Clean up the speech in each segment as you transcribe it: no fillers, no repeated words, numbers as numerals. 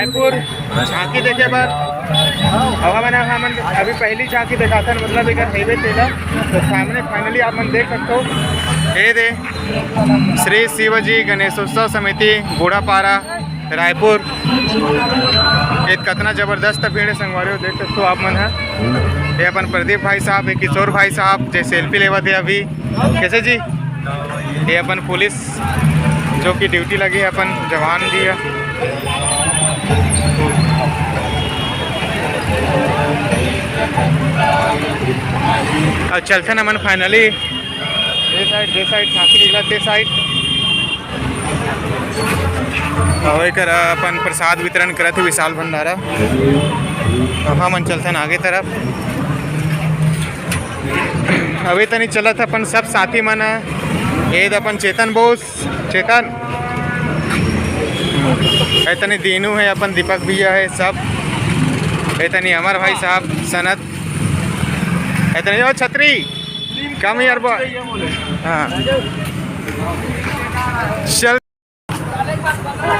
रायपुर झांकी देखे बर हवा मैंने हमन अभी पहली झांकी देखा था, मतलब एक हाईवे तेला तो सामने फाइनली आप मन देख सकते हो ये दे श्री शिवजी गणेशोत्सव समिति बूढ़ापारा रायपुर। एक कितना ज़बरदस्त भीड़ है संगवारी हो, देख सकते हो आप मन है। ये अपन प्रदीप भाई साहब, एक किशोर भाई साहब जो सेल्फी लेवा थे अभी कैसे जी। ये अपन पुलिस जो कि ड्यूटी लगी है, अपन जवान भी है। अब चलते ना मन फाइनली ये साइड झांकी निकला ते साइड कर अपन प्रसाद वितरण करते विशाल भंडारा। हाँ मन चलते ना आगे तरफ। अभी तो नहीं चला था अपन सब साथी मन ये अपन चेतन बोस चेतन इतनी दीनू है, अपन दीपक भैया है, सब इतनी अमर भाई साहब सनत इतनी ओ छतरी कम यार बो। हाँ चल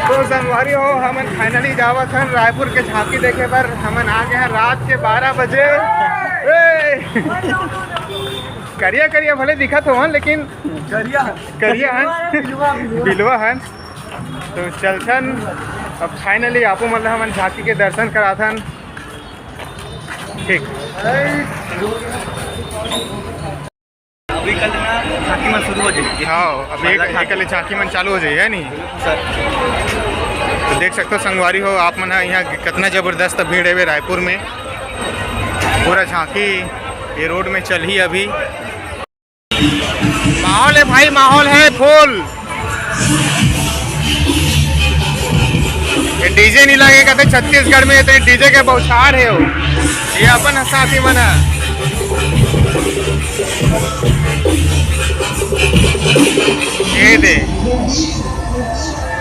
तो संगवारी हो हमन फाइनली जावत हन रायपुर के झांकी देखे पर। हमन आ गए हैं रात के 12 बजे। करिया करिया भले दिखत हो लेकिन करिया हन बिलवा हन। तो चलथन अब फाइनली आपो मतलब हमन झांकी के दर्शन कराथन। ठीक अभी कल ना झांकी में शुरू हो जाएगी। हाँ अभी कल झांकी मन चालू हो जाइए नहीं सर। तो देख सकते हो संगवारी हो आप मन यहाँ कितना ज़बरदस्त भीड़ है रायपुर में। पूरा झांकी ये रोड में चल ही अभी माहौल है भाई, माहौल है फुल। ये डीजे नहीं लगेगा तो छत्तीसगढ़ में तो डीजे के बौछार है वो। ये अपन साथी मना ये दे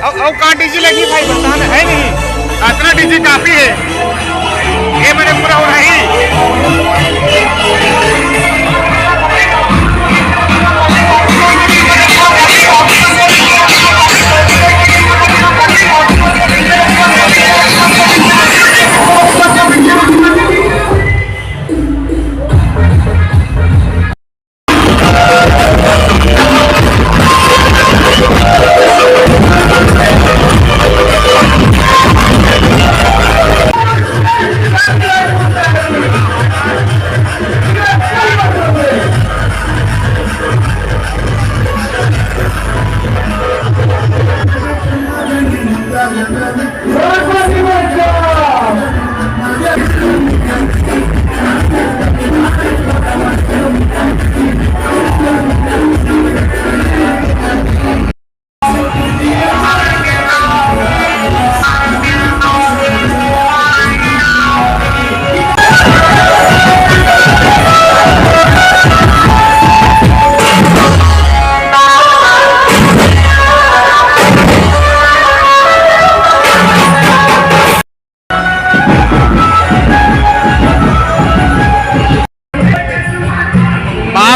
अब कहाँ डीजे लगी भाई बताना है नहीं। इतना डीजे काफी है ये मैंने पूरा हो रहा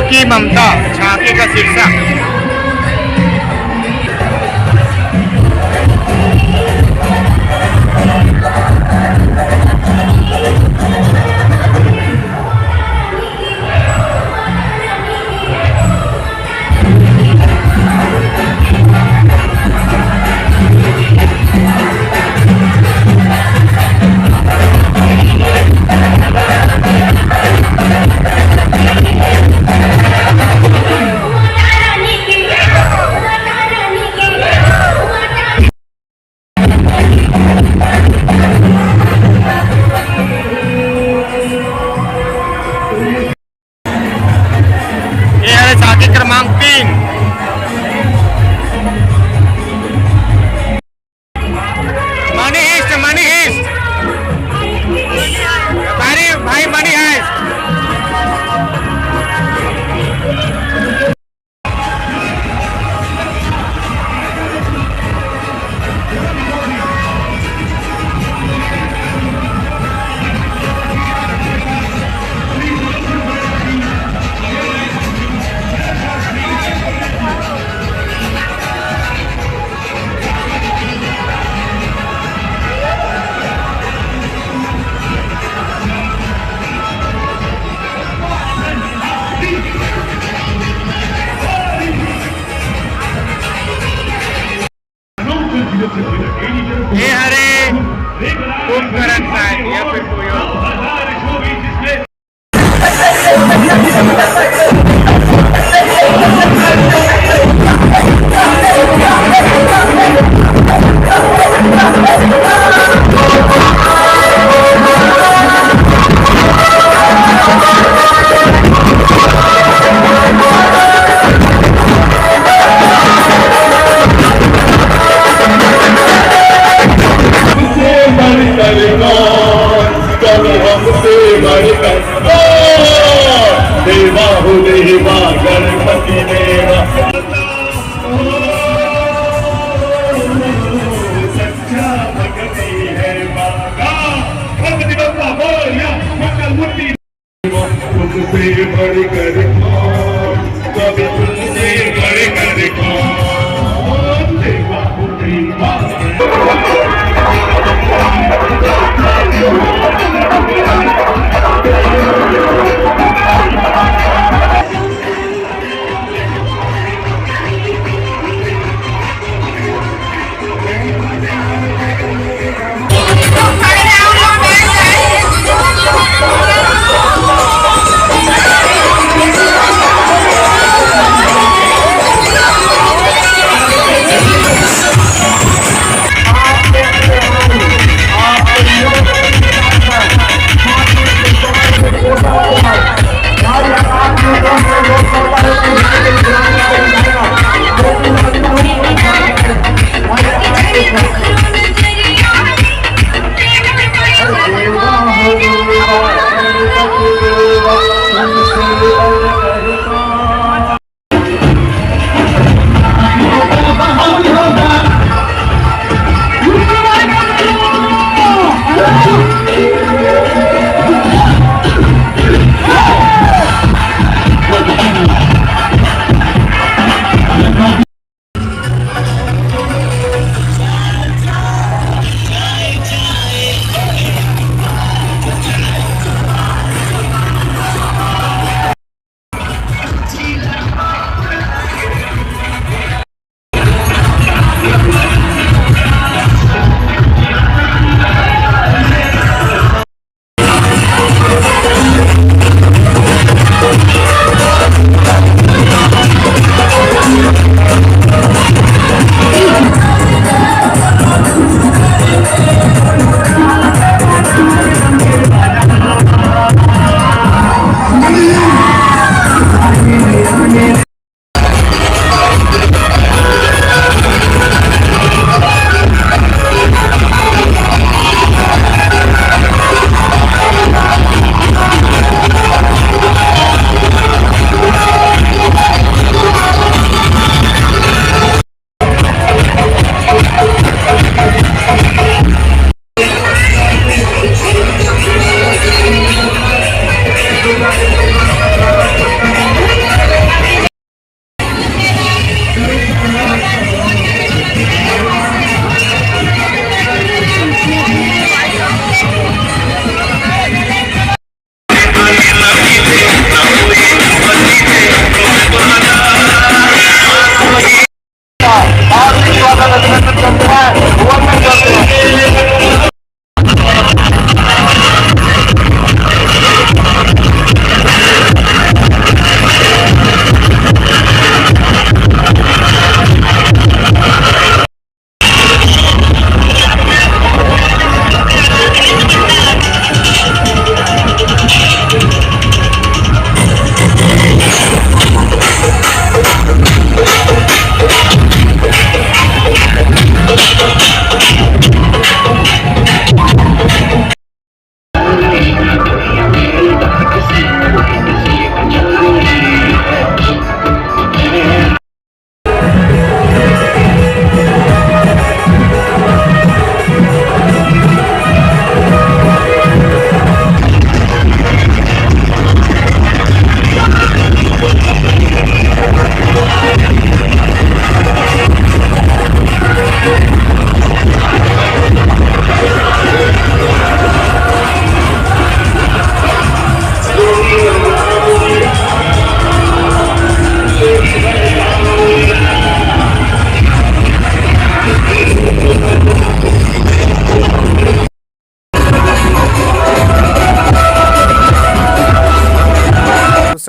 की ममता झांकी का शीर्षक। हे हरे कुंभकर्ण काय या फिर कोई और देवा हो देवा गणपति देवा सच्चा भक्ति है बाबा भक्ति बप्पा बोलिया मंगल मूर्ति तुझसे बढ़कर कौन कभी तुझसे बढ़कर कौन देवा हो देवा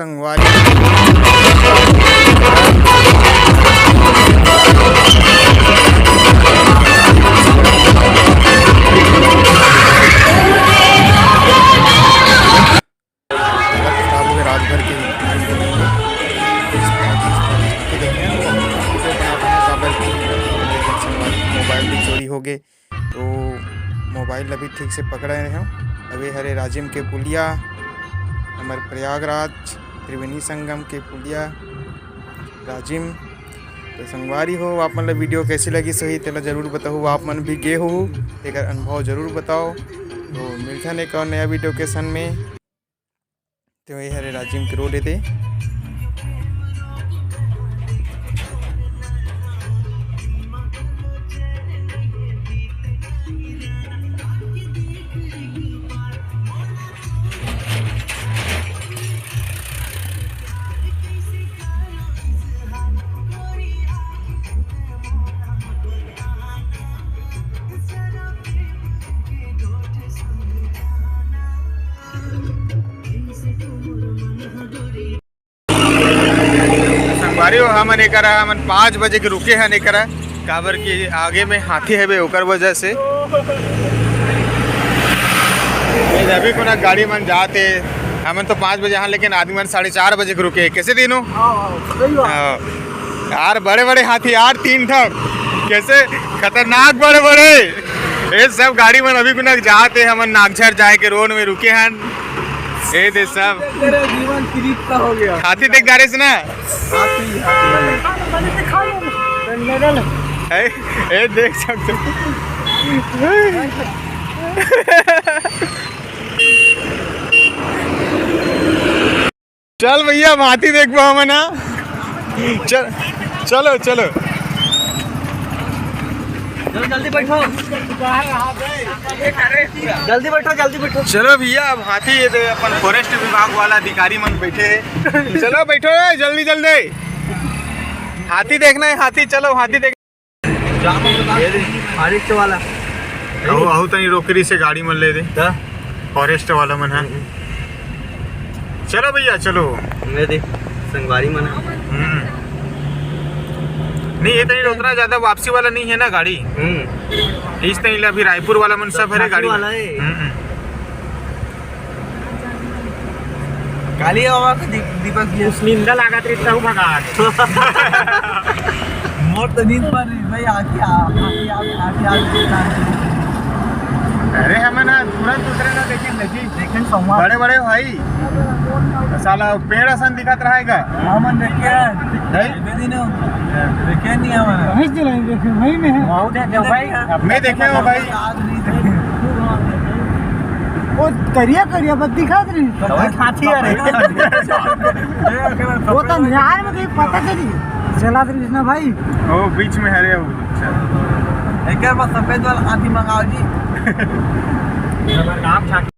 संगवारी रात भर के मोबाइल भी चोरी हो गए तो मोबाइल अभी ठीक से पकड़े हैं। अभी हरे राजिम के पुलिया हमारे प्रयागराज त्रिवेणी संगम के पुलिया राजिम तो संगवारी हो आप मतलब वीडियो कैसी लगी सही तेला जरूर बताओ। आप मन भी गए हो एक अनुभव जरूर बताओ। तो मिलते हैं एक और नया वीडियो के सन में। तो ये हरे राजिम के रोड दे संगवारी हो हमन एकरा हमन 5 बजे के रुके हैं एकरा काबर की आगे में हाथी है ओकर वजह से अभी को ना गाड़ी मन जाते हमन तो 5 बजे यहाँ लेकिन आदमी मन 4:30 बजे के रुके कैसे दिनों यार बड़े बड़े हाथी यार 3 ठक कैसे खतरनाक बड़े बड़े ये सब गाड़ी मन अभी को ना जाते हमन नागझर जाए के रोड में रुके हैं। ये दे सब जीवन किरीट का हो गया। हाथी देख गाड़ी से ना ये देख सकते चल भैया हाथी देख पाओ मैं ना चलो चलो जल्दी बैठो जल्दी बैठो जल्दी बैठो। चलो भैया अब हाथी ये दे अपन फॉरेस्ट विभाग वाला अधिकारी मन बैठे हैं। चलो बैठो जल्दी जल्दी हाथी देखना है हाथी चलो हाथी देख फॉरेस्ट वाला आहू तनी रोकरी से गाड़ी मन ले दे फॉरेस्ट वाला मन है। चलो भैया चलो मेरे संगवारी मन नहीं ये तनी उतना ज्यादा वापसी वाला नहीं है ना गाड़ी इस तनी अभी रायपुर वाला मन सब है गाड़ी वाला है काली हवा का दीपक ये निंदा लागत रे तू भगात मोर तो नींद पर भाई आके अरे हम ना तुरंत उतरे ना देखें संवाद बड़े बड़े भाई साला पेड़ असन दिखत रहेगा हमन देखे देखे नहीं हम वही में है भाई मैं देखे हो भाई वो करिया बस दिखा रही हाथी आ रही वो तो निहार में कहीं पता चली चला रही ना भाई ओ बीच में हरे हो एक बार सफेद वाला हाथी मंगाओ जी नाम